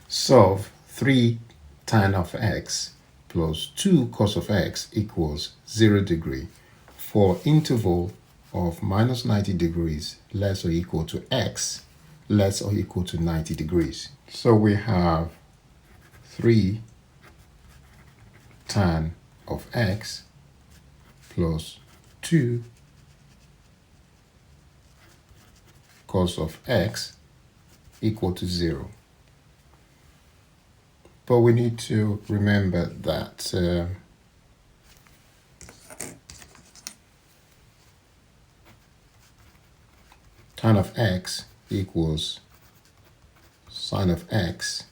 Solve 3 tan of x plus 2 cos of x equals 0 degree for interval of minus 90 degrees less or equal to x less or equal to 90 degrees. So we have 3 tan of x plus 2 cos of x equal to 0. But we need to remember that tan of x equals sine of x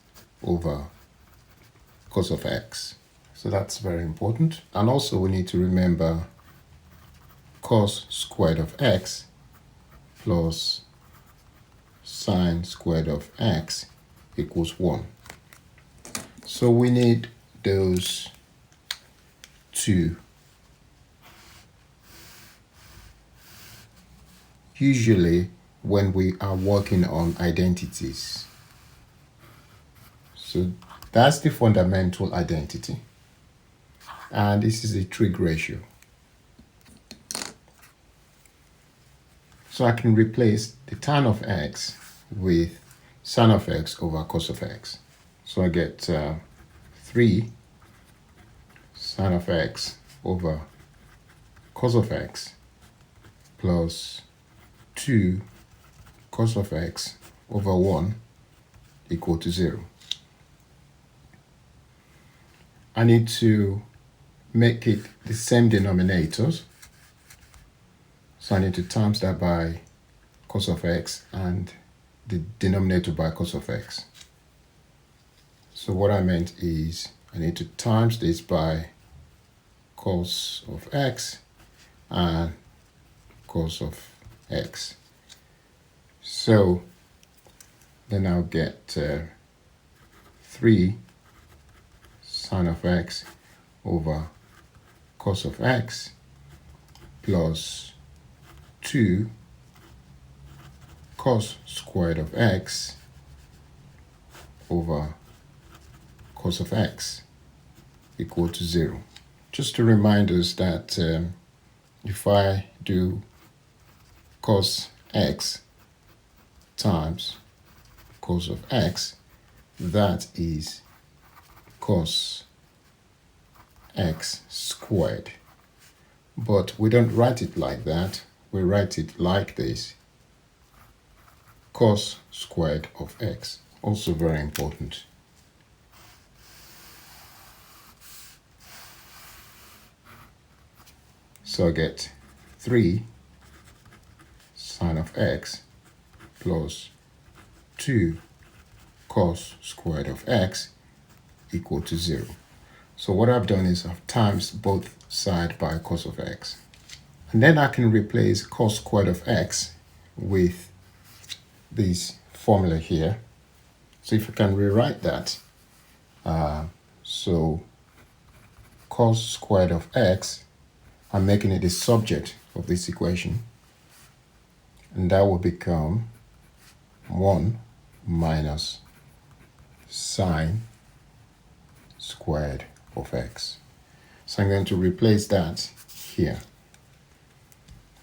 over cos of x. So that's very important. And also we need to remember cos squared of x plus sine squared of x equals 1. So we need those two. Usually when we are working on identities. So that's the fundamental identity. And this is a trig ratio. So I can replace the tan of x with sine of x over cos of x. So I get 3 sine of x over cos of x plus 2 cos of x over 1 equal to 0. I need to make it the same denominators. So I need to times that by cos of x and the denominator by cos of x. So what I meant is I need to times this by cos of x and cos of x. So then I'll get 3 sine of x over cos of x plus 2 cos squared of x over cos of x equal to 0. Just to remind us that if I do cos x times cos of x, that is cos x squared. But we don't write it like that. We write it like this. Cos squared of x. Also very important. So I get 3 sine of x plus 2 cos squared of x equal to 0. So what I've done is I've times both sides by cos of x. And then I can replace cos squared of x with this formula here. So if I can rewrite that, so cos squared of x, I'm making it the subject of this equation. And that will become 1 minus sine squared of x. So I'm going to replace that here.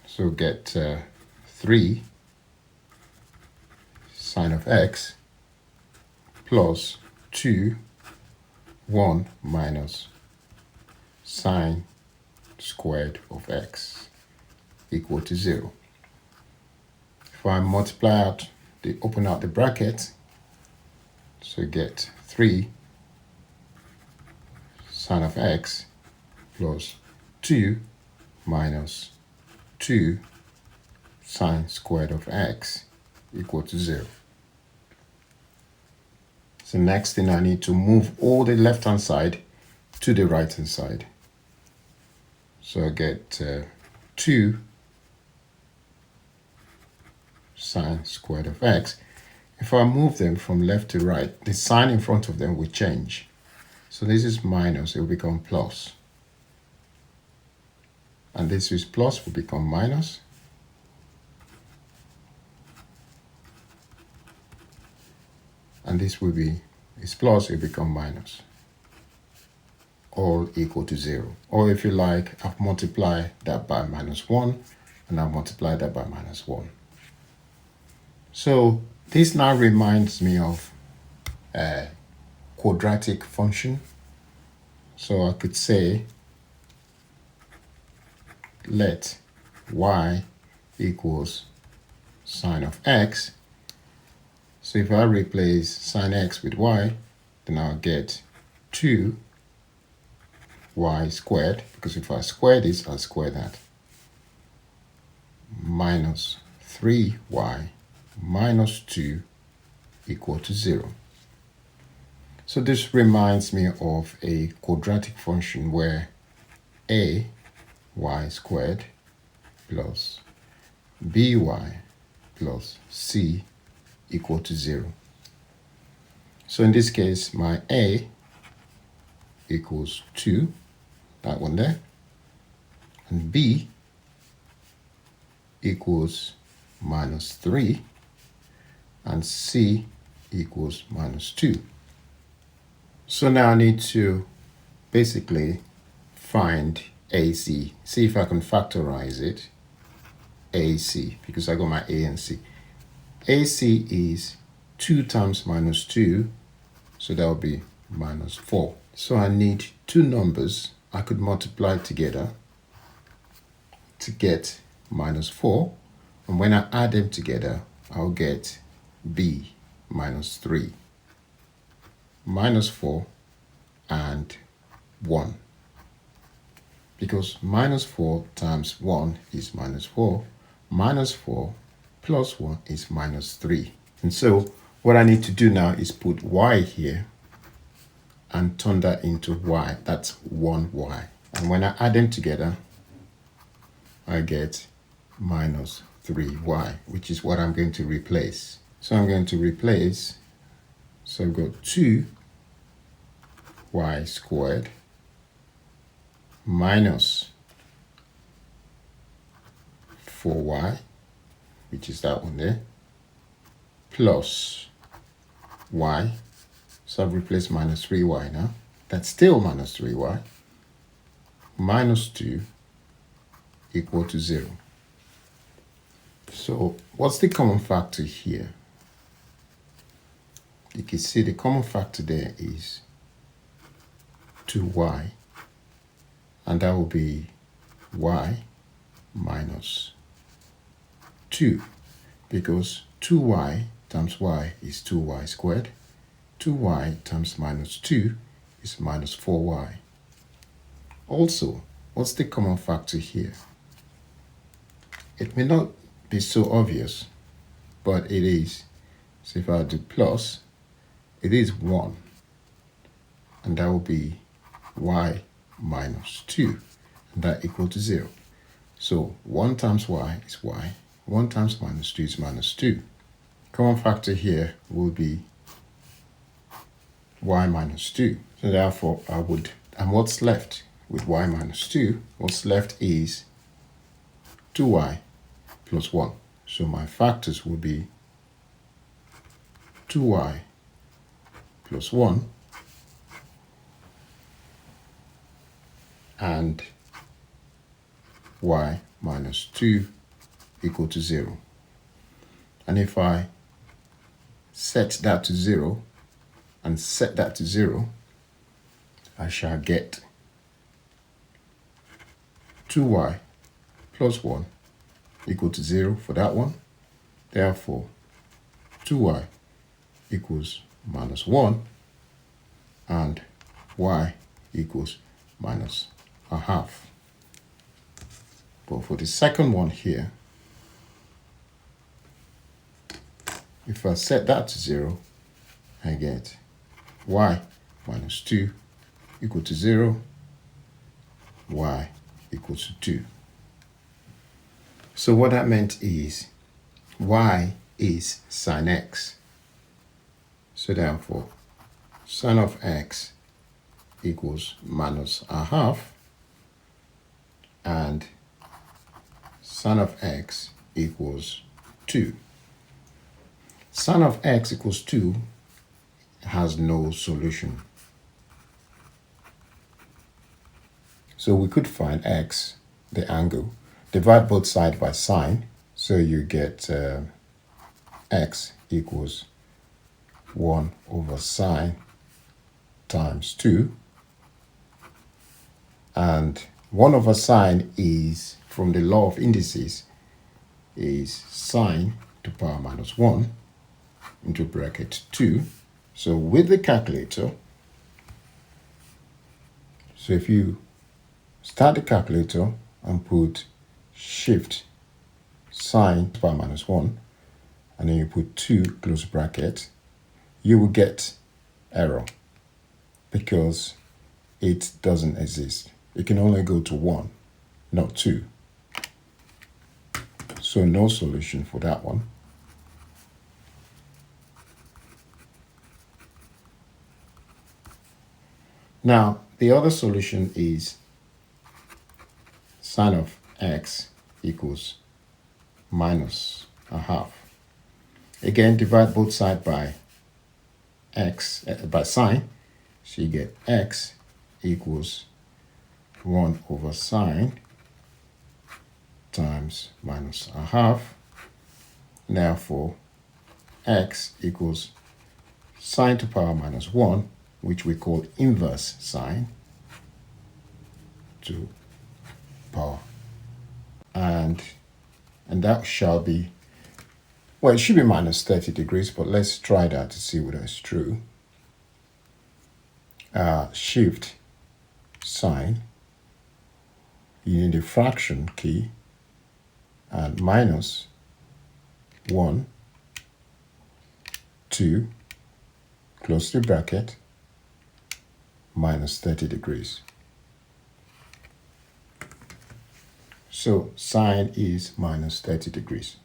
So get 3 sine of x plus 2 1 minus sine squared of x equal to 0. If I multiply out, open out the bracket, so get 3 sine of x plus 2 minus 2 sine squared of x equal to 0. So next thing, I need to move all the left hand side to the right hand side. So I get 2 sine squared of x. If I move them from left to right, the sign in front of them will change. So this is minus, it will become plus. And this is plus will become minus. And this will be is plus, it will become minus. All equal to 0. Or if you like, I've multiplied that by minus 1, and I've multiplied that by minus 1. So this now reminds me of a quadratic function. So I could say, let y equals sine of x. So if I replace sine x with y, then I'll get 2y squared, because if I square this, I'll square that, minus 3y minus 2 equal to 0. So this reminds me of a quadratic function where a y squared plus by plus c equal to 0. So in this case, my a equals 2, that one there, and b equals minus 3, and c equals minus 2. So now I need to basically find AC. See if I can factorize it. AC, because I got my A and C. AC is 2 times minus 2, so that will be minus 4. So I need two numbers I could multiply together to get minus 4. And when I add them together, I'll get B minus 3, minus 4, and 1. Because minus 4 times 1 is minus 4. Minus 4 plus 1 is minus 3. And so what I need to do now is put y here and turn that into y. That's 1y. And when I add them together, I get minus 3y, which is what I'm going to replace. So I'm going to replace, so I've got 2y squared minus 4y, which is that one there, plus y. So I've replaced minus 3y now. That's still minus 3y. Minus 2 equal to 0. So what's the common factor here? You can see the common factor there is 2y, and that will be y minus 2, because 2y times y is 2y squared. 2y times minus 2 is minus 4y. Also, what's the common factor here? It may not be so obvious, but it is. So if I do plus, it is 1, and that will be y minus 2, and that equal to 0. So 1 times y is y, 1 times minus 2 is minus 2. Common factor here will be y minus 2. So therefore I would, and what's left with y minus 2, what's left is 2y plus 1. So my factors will be 2y plus 1 and y minus 2 equal to 0. And if I set that to 0 and set that to 0, I shall get 2y plus 1 equal to 0 for that one. Therefore, 2y equals minus 1 and y equals minus a half. But for the second one here, if I set that to 0, I get y minus 2 equal to 0, y equals to 2. So what that meant is y is sine x. So therefore, sine of x equals minus a half, and sine of x equals 2. Sine of x equals 2 has no solution. So we could find x, the angle, divide both sides by sine, so you get x equals 1 over sine times 2. And 1 over sine is, from the law of indices, is sine to power minus 1 into bracket 2. So with the calculator, so if you start the calculator and put shift sine to power minus 1, and then you put 2 close bracket, you will get error because it doesn't exist. It can only go to 1, not 2. So no solution for that one. Now, the other solution is sine of x equals minus a half. Again, divide both sides by x, by sine. So you get x equals 1 over sine times minus a half. Therefore, x equals sine to power minus 1, which we call inverse sine to power. And that shall be, well, it should be minus 30 degrees, but let's try that to see whether it's true. Shift sine, you need a fraction key, and minus 1, 2, close the bracket, minus 30 degrees. So sine is minus 30 degrees.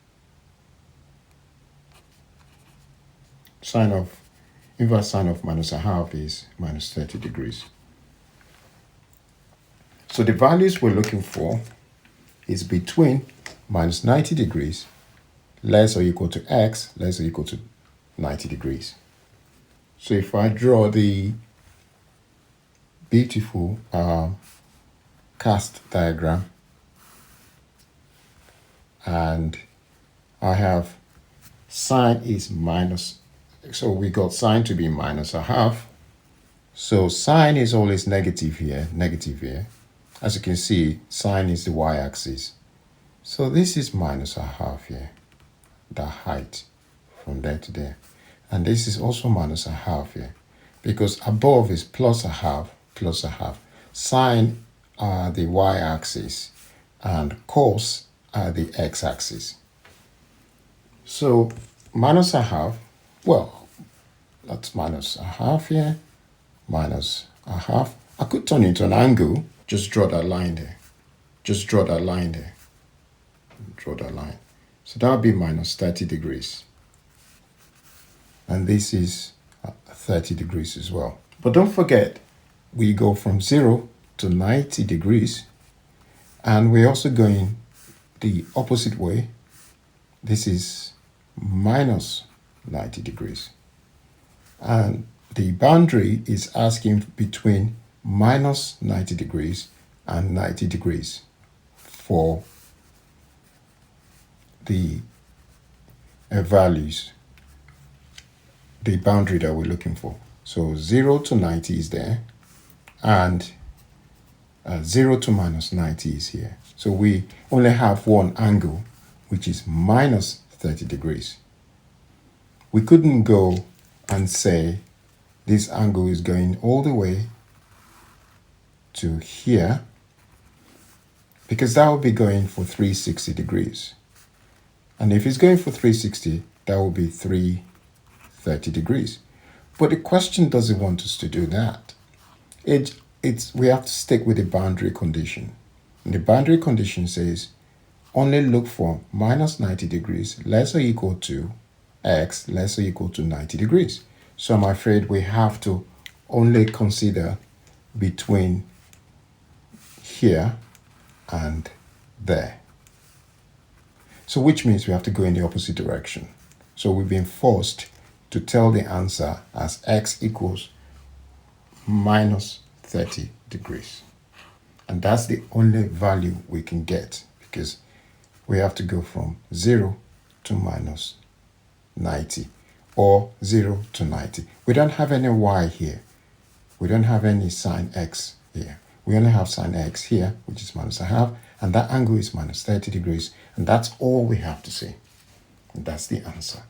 Inverse sine of minus a half is minus 30 degrees. So the values we're looking for is between minus 90 degrees, less or equal to x, less or equal to 90 degrees. So if I draw the beautiful cast diagram, and I have sine is minus, so we got sine to be minus a half. So sine is always negative here, negative here. As you can see, sine is the y-axis. So this is minus a half here, the height from there to there. And this is also minus a half here, because above is plus a half, plus a half. Sine are the y-axis, and cos are the x-axis. So minus a half, well, that's minus a half here, minus a half. I could turn it into an angle, just draw that line there. Just draw that line there. Draw that line. So that would be minus 30 degrees. And this is 30 degrees as well. But don't forget, we go from 0 to 90 degrees, and we're also going the opposite way. This is minus 90 degrees. And the boundary is asking between minus 90 degrees and 90 degrees for the values, the boundary that we're looking for. So 0 to 90 is there, and 0 to minus 90 is here. So we only have one angle, which is minus 30 degrees. We couldn't go and say this angle is going all the way to here, because that would be going for 360 degrees. And if it's going for 360, that will be 330 degrees. But the question doesn't want us to do that. We have to stick with the boundary condition. And the boundary condition says only look for minus 90 degrees less or equal to x less or equal to 90 degrees. So I'm afraid we have to only consider between here and there. So which means we have to go in the opposite direction. So we've been forced to tell the answer as x equals minus 30 degrees. And that's the only value we can get, because we have to go from 0 to minus 90, or 0 to 90. We don't have any y here. We don't have any sine x here. We only have sine x here, which is minus a half, and that angle is minus 30 degrees. And that's all we have to say. And that's the answer.